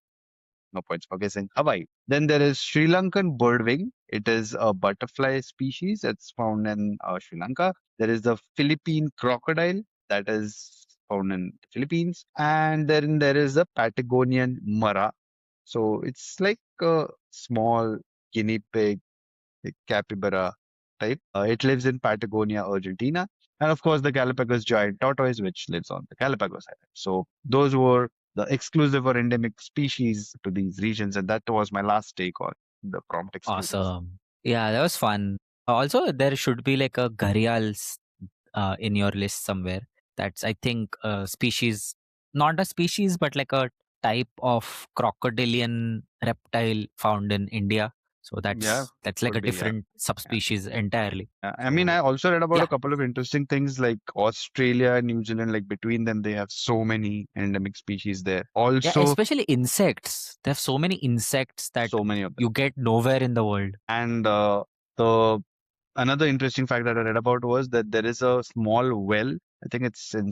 no points for guessing, Hawaii. Then there is Sri Lankan birdwing. It is a butterfly species that's found in Sri Lanka. There is the Philippine crocodile that is found in the Philippines. And then there is the Patagonian mara. So it's like a small guinea pig, a capybara type. It lives in Patagonia, Argentina. And of course, the Galapagos giant tortoise, which lives on the Galapagos Island. So those were the exclusive or endemic species to these regions. And that was my last take on the prompt exclusives. Awesome. Yeah, that was fun. Also, there should be like a gharials in your list somewhere. That's, I think, a species, not a species, but like a type of crocodilian reptile found in India. So Yeah, that's like a could be. Yeah. different Yeah. subspecies entirely. I mean, I So also read about a yeah, couple of interesting things like Australia and New Zealand, like between them, they have so many endemic species there. yeah, Also, especially insects. They have so many insects that so many of them. you get nowhere in the world. And the another interesting fact that I read about was that there is a small well. I think it's in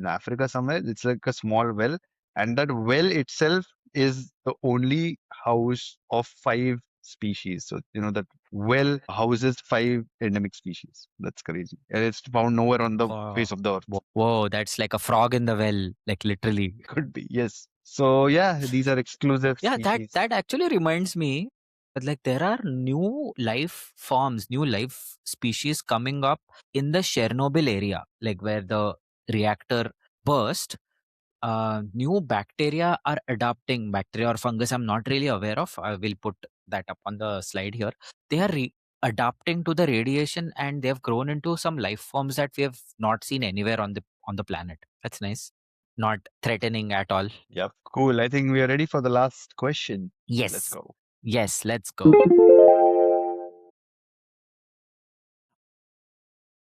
Africa somewhere. It's like a small well, and that well itself is the only house of five species. So you know that well houses five endemic species. That's crazy, and it's found nowhere on the face Wow. of the earth. Whoa, that's like a frog in the well, like literally. Could be, yes. So yeah, these are exclusive Yeah, species. that actually reminds me that like there are new life forms, new life species coming up in the Chernobyl area, like where the reactor burst. New bacteria are adapting, bacteria or fungus. I'm not really aware of. I will put that up on the slide here. They are adapting to the radiation, and they have grown into some life forms that we have not seen anywhere on the planet. That's nice. Not threatening at all. Yep, cool. I think we are ready for the last question. Let's Yes. go. Yes, let's go.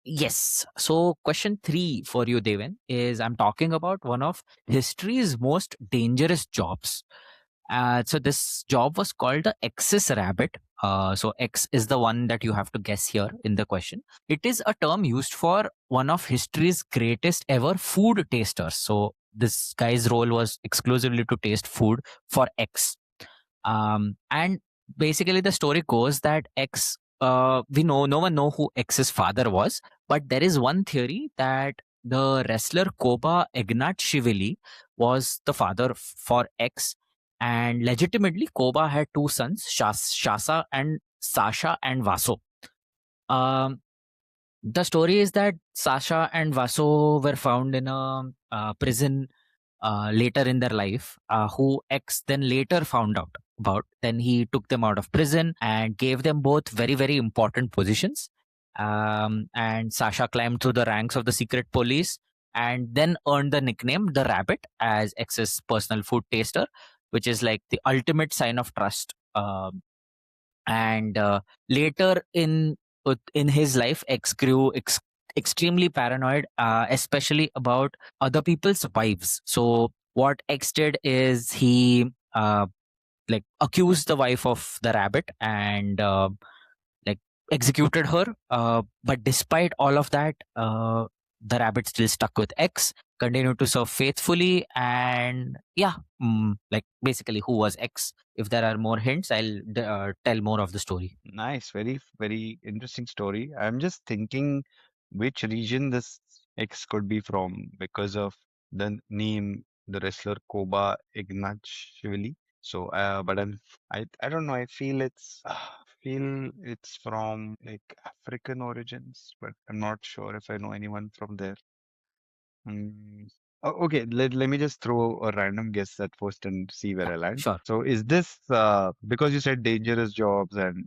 Yes. So, question 3 for you, Deven, is I'm talking about one of history's most dangerous jobs. So, this job was called the X's rabbit. So, X is the one that you have to guess here in the question. It is a term used for one of history's greatest ever food tasters. So, this guy's role was exclusively to taste food for X. And basically, the story goes that X, we know no one know who X's father was, but there is one theory that the wrestler Koba Ignatshvili was the father for X, and legitimately Koba had two sons, Shasa and Sasha and Vaso. Um, the story is that Sasha and Vaso were found in a prison later in their life, who X then later found out about. Then he took them out of prison and gave them both very, very important positions. And Sasha climbed through the ranks of the secret police and then earned the nickname the Rabbit as X's personal food taster, which is like the ultimate sign of trust. And later in his life, X grew extremely paranoid, especially about other people's wives. So what X did is he like accused the wife of the rabbit and like executed her. But despite all of that, the rabbit still stuck with X, continued to serve faithfully, and yeah, like basically, who was X? If there are more hints, I'll tell more of the story. Nice, very, very interesting story. I'm just thinking which region this X could be from because of the name, the wrestler Koba Ignatshvili. So, I don't know. I feel it's from like African origins, but I'm not sure if I know anyone from there. Mm. Okay, let me just throw a random guess at first and see where I land. Sure. So is this because you said dangerous jobs and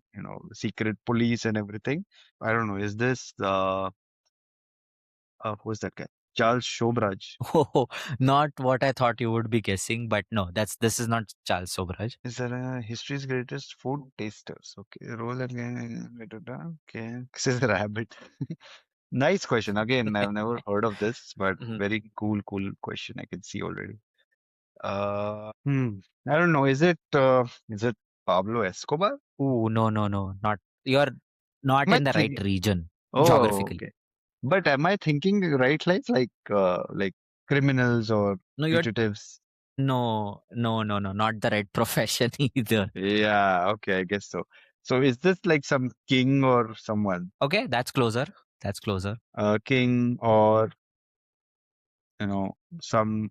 secret police and everything? I don't know. Is this who's that guy? Charles Shobraj. Oh, not what I thought you would be guessing, but no, this is not Charles Sobraj. Is there a history's greatest food tasters? Okay, roll again. Okay, this is a rabbit. Nice question. Again, I've never heard of this, but Mhm. very cool question. I can see already. I don't know. Is it Pablo Escobar? Ooh, no, not you're not Am I in the right thinking? region Oh, geographically. okay. But am I thinking the right lines like criminals or No, you're fugitives? no, not the right profession either. Yeah, okay, I guess so. So is this like some king or someone? Okay, that's closer. That's closer. King or you know some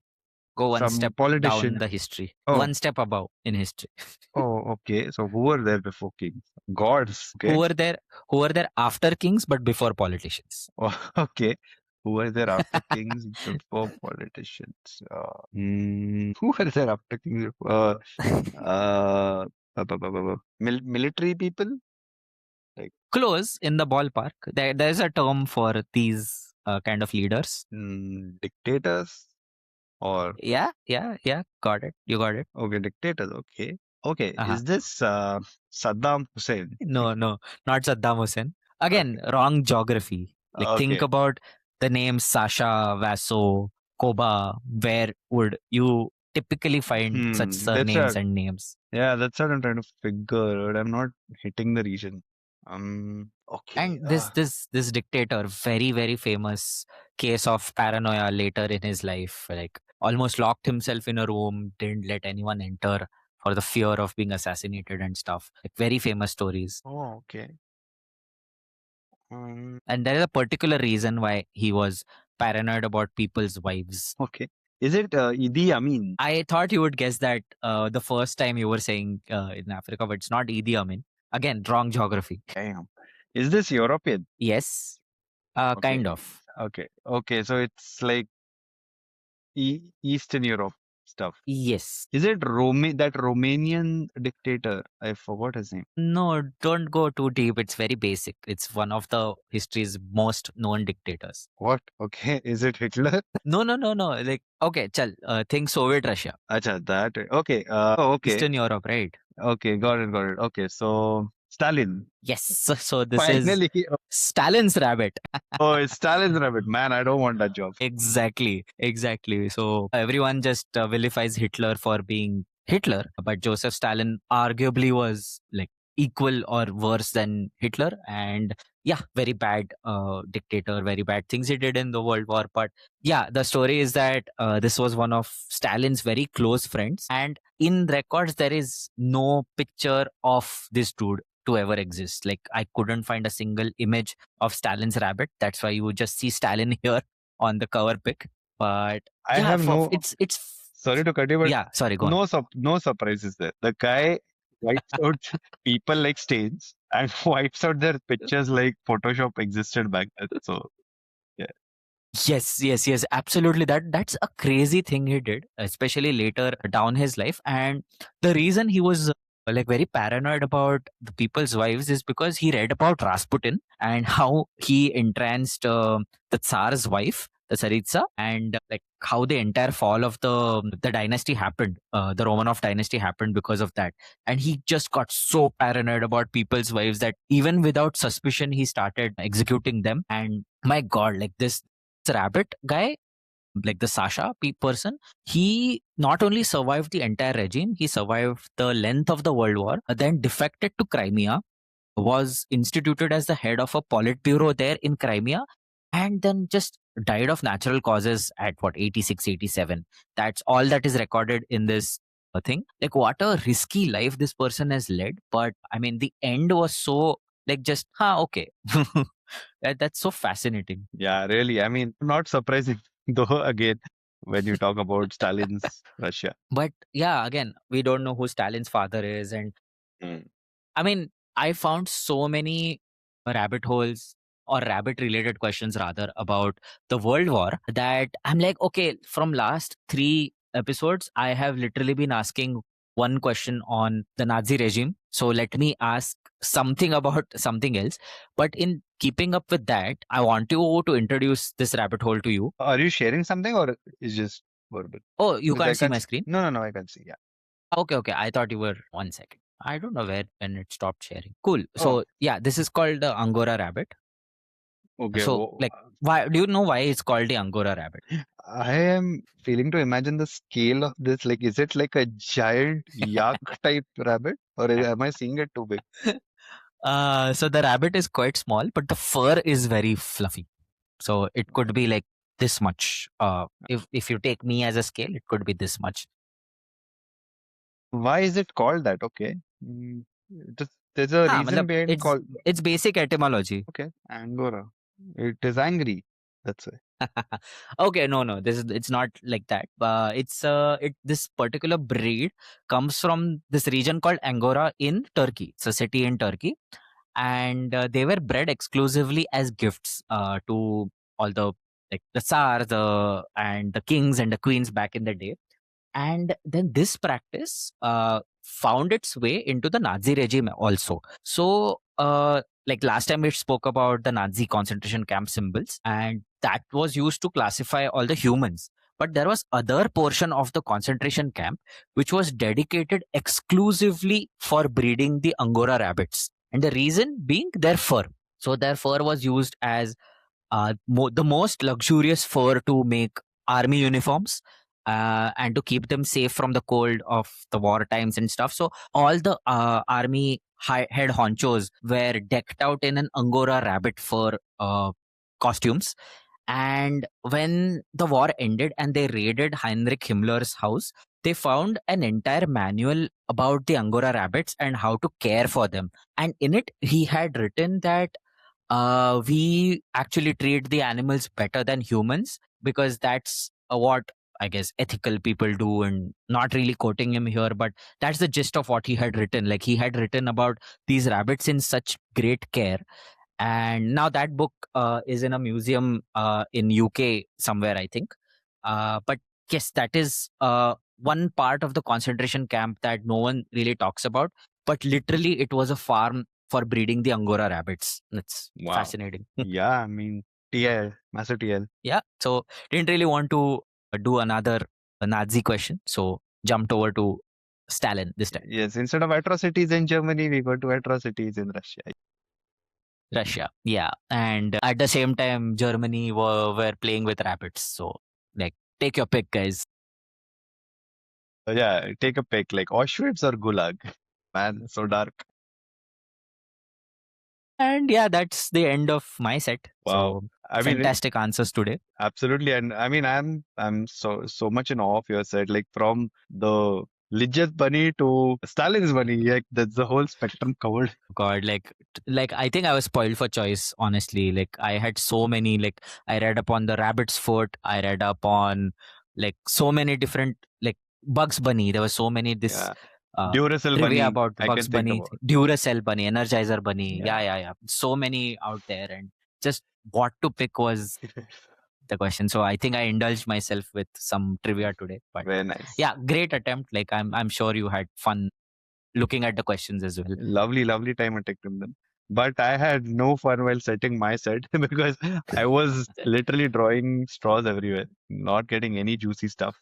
Go one some step down politician? the history. Oh, One step above in history. oh, okay. So who were there before kings? Gods. Who Okay. were there? Who were there after kings but before politicians? Oh, okay. Who were there after kings before politicians? Who were there after kings? Uh, military people? Like Close in the ballpark. There's a term for these kind of leaders. dictators? Or Yeah. Got it. You got it. okay, dictators. Okay, okay. Uh-huh. Is this Saddam Hussein? No, not Saddam Hussein. Okay, Again, wrong geography. Like think okay. about the names Sasha, Vaso, Koba. Where would you typically find such That's surnames a and names? yeah. That's what I'm trying to figure out. I'm not hitting the region. Okay. And this dictator, very famous case of paranoia later in his life. Like almost locked himself in a room, didn't let anyone enter for the fear of being assassinated and stuff. Like very famous stories. Oh, okay. Um, And there is a particular reason why he was paranoid about people's wives. okay. Is it Idi Amin? I thought you would guess that the first time you were saying in Africa, but it's not Idi Amin. Again, wrong geography. Damn. Is this European? Yes, kind Okay. of. Okay. Okay. So it's like Eastern Europe stuff. Yes. Is it that Romanian dictator? I forgot his name. No, don't go too deep. It's very basic. It's one of the history's most known dictators. What? Okay. Is it Hitler? No. Like, okay, chal, think Soviet Russia, Acha, that. Okay. Okay. Eastern Europe, right? Okay. Got it. Got it. Okay. So Stalin. Yes. So this is Finally. Stalin's rabbit. Oh, it's Stalin's rabbit. Man, I don't want that job. Exactly. So everyone just vilifies Hitler for being Hitler, but Joseph Stalin arguably was like equal or worse than Hitler. And yeah, very bad dictator, very bad things he did in the World War. But yeah, the story is that this was one of Stalin's very close friends. And in records, there is no picture of this dude to ever exist. Like I couldn't find a single image of Stalin's rabbit. That's why you would just see Stalin here on the cover pic. But I yeah, have no. it's Sorry to cut you, but yeah. Sorry, go on. no surprises there. The guy wipes out people like stains and wipes out their pictures like Photoshop existed back then. So yeah. Yes, absolutely. That's a crazy thing he did, especially later down his life. And the reason he was like very paranoid about the people's wives is because he read about Rasputin and how he entranced the Tsar's wife, the Tsaritsa, and like how the entire fall of the dynasty happened. The Romanov dynasty happened because of that. And he just got so paranoid about people's wives that even without suspicion, he started executing them. And my God, like this rabbit guy, like the Sasha person, he not only survived the entire regime, he survived the length of the World War, then defected to Crimea, was instituted as the head of a politburo there in Crimea, and then just died of natural causes at what, 86, 87. That's all that is recorded in this thing. Like, what a risky life this person has led. But I mean, the end was so, like, just, okay. That's so fascinating. Yeah, really. I mean, not surprising though again when you talk about Stalin's Russia. But yeah, again, we don't know who Stalin's father is. And Mm. I mean, I found so many rabbit holes or rabbit related questions rather about the World War that I'm like, okay, from last 3 episodes, I have literally been asking one question on the Nazi regime. So let me ask something about something else. But in keeping up with that, I want you to introduce this rabbit hole to you. Are you sharing something or is just verbal? Oh, you Because I can't see can't my see. screen? No, no, no, I can see. Yeah. Okay, okay. I thought you were 1 second. I don't know where when it stopped sharing. Cool. Oh, So yeah, this is called the Angora rabbit. okay. So like, why do you know why it's called the Angora rabbit? I am feeling to imagine the scale of this. Like, is it like a giant yak type rabbit, or am I seeing it too big? So the rabbit is quite small, but the fur is very fluffy. So it could be like this much. If you take me as a scale, it could be this much. Why is it called that? Okay. There's a reason Matlab, behind call. it's basic etymology. Okay, Angora. It is angry. That's why. Okay, no, it's not like that. This particular breed comes from this region called Angora in Turkey. It's a city in Turkey, and they were bred exclusively as gifts to all the like the tsars, and the kings and the queens back in the day. And then this practice found its way into the Nazi regime also. So like last time we spoke about the Nazi concentration camp symbols, and that was used to classify all the humans. But there was other portion of the concentration camp which was dedicated exclusively for breeding the Angora rabbits, and the reason being their fur. So their fur was used as the most luxurious fur to make army uniforms, and to keep them safe from the cold of the war times and stuff. So all the army head honchos were decked out in an Angora rabbit fur costumes. And when the war ended and they raided Heinrich Himmler's house, they found an entire manual about the Angora rabbits and how to care for them. And in it, he had written that we actually treat the animals better than humans, because that's what I guess ethical people do, and not really quoting him here, but that's the gist of what he had written. Like, he had written about these rabbits in such great care, and now that book is in a museum in UK somewhere, I think. But yes, that is one part of the concentration camp that no one really talks about. But literally, it was a farm for breeding the Angora rabbits. That's Wow. fascinating. Yeah, I mean, TL, massive TL. Yeah. So didn't really want to do another Nazi question, so jumped over to Stalin this time. Yes, instead of atrocities in Germany, we go to atrocities in Russia. Russia, yeah, and at the same time, Germany were playing with rabbits. So, like, take your pick, guys. Yeah, take a pick like Auschwitz or Gulag. Man, so dark. And yeah, that's the end of my set. Wow. So I mean, fantastic answers today. absolutely. And I mean, I'm so much in awe of your set. Like from the Lijjat bunny to Stalin's bunny. Like that's the whole spectrum covered. God, like I think I was spoiled for choice. Honestly, like I had so many. Like I read up on the rabbit's foot. I read up on like so many different like Bugs Bunny. There were so many this Yeah. Duracell trivia bunny, about the I Bugs can think Bunny, about. Duracell Bunny, Energizer Bunny. Yeah. Yeah. So many out there, and just what to pick was the question. So I think I indulged myself with some trivia today. But Very nice. yeah, great attempt. Like I'm sure you had fun looking at the questions as well. Lovely, lovely time I took them. But I had no fun while setting my set because I was literally drawing straws everywhere, not getting any juicy stuff.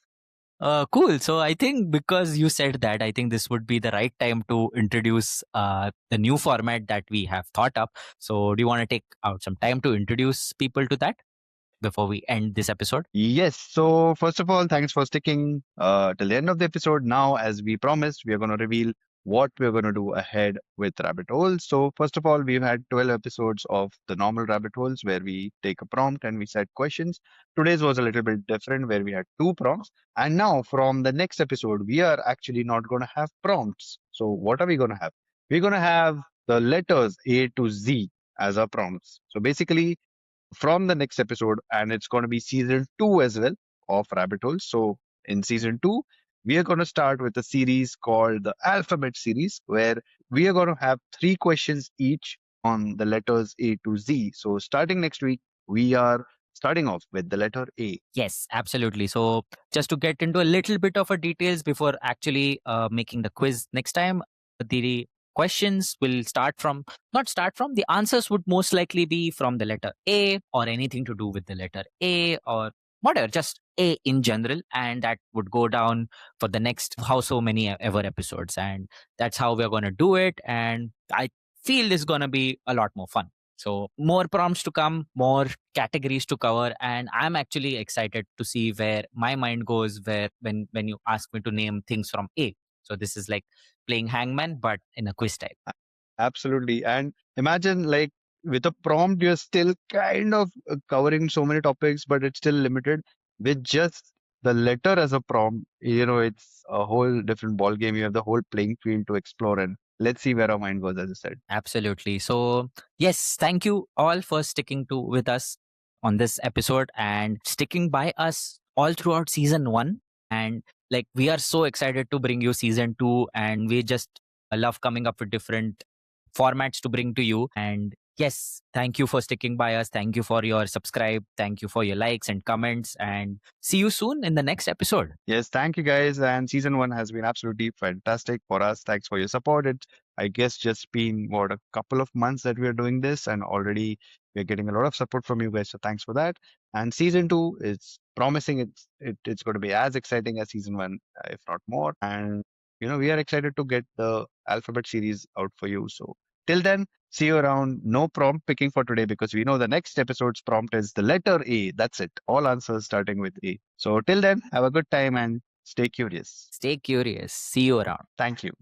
Cool. So I think because you said that, I think this would be the right time to introduce the new format that we have thought up. So do you want to take out some time to introduce people to that before we end this episode? Yes. So first of all, thanks for sticking till the end of the episode. Now, as we promised, we are going to reveal what we're going to do ahead with Rabbit Holes. So first of all, we've had 12 episodes of the normal Rabbit Holes where we take a prompt and we set questions. Today's was a little bit different where we had two prompts. And now from the next episode, we are actually not going to have prompts. So what are we going to have? We're going to have the letters A to Z as our prompts. So basically, from the next episode, and it's going to be season 2 as well of Rabbit Holes. So in season 2, we are going to start with a series called the Alphabet series, where we are going to have 3 questions each on the letters A to Z. So starting next week, we are starting off with the letter A. Yes, absolutely. So, just to get into a little bit of a details before actually making the quiz next time, the questions will start from not start from the answers would most likely be from the letter A or anything to do with the letter A or whatever, just A in general, and that would go down for the next how so many ever episodes, and that's how we're going to do it. And I feel this is going to be a lot more fun. So more prompts to come, more categories to cover, and I'm actually excited to see where my mind goes where when you ask me to name things from A. So this is like playing hangman but in a quiz type. Absolutely. And imagine, like, with a prompt, you're still kind of covering so many topics, but it's still limited. With just the letter as a prompt, it's a whole different ball game. You have the whole playing field to explore, and let's see where our mind goes, as I said. Absolutely. So yes, thank you all for sticking to with us on this episode and sticking by us all throughout season 1. And like we are so excited to bring you season 2, and we just love coming up with different formats to bring to you. And yes, thank you for sticking by us. Thank you for your subscribe. Thank you for your likes and comments, and see you soon in the next episode. Yes, thank you guys. And season one has been absolutely fantastic for us. Thanks for your support. It, I guess, just been what, a couple of months that we are doing this, and already we're getting a lot of support from you guys. So thanks for that. And season two is promising. It's going to be as exciting as season one, if not more. And we are excited to get the alphabet series out for you. So till then, see you around. No prompt picking for today because we know the next episode's prompt is the letter A. That's it. All answers starting with A. So till then, have a good time and stay curious. Stay curious. See you around. Thank you.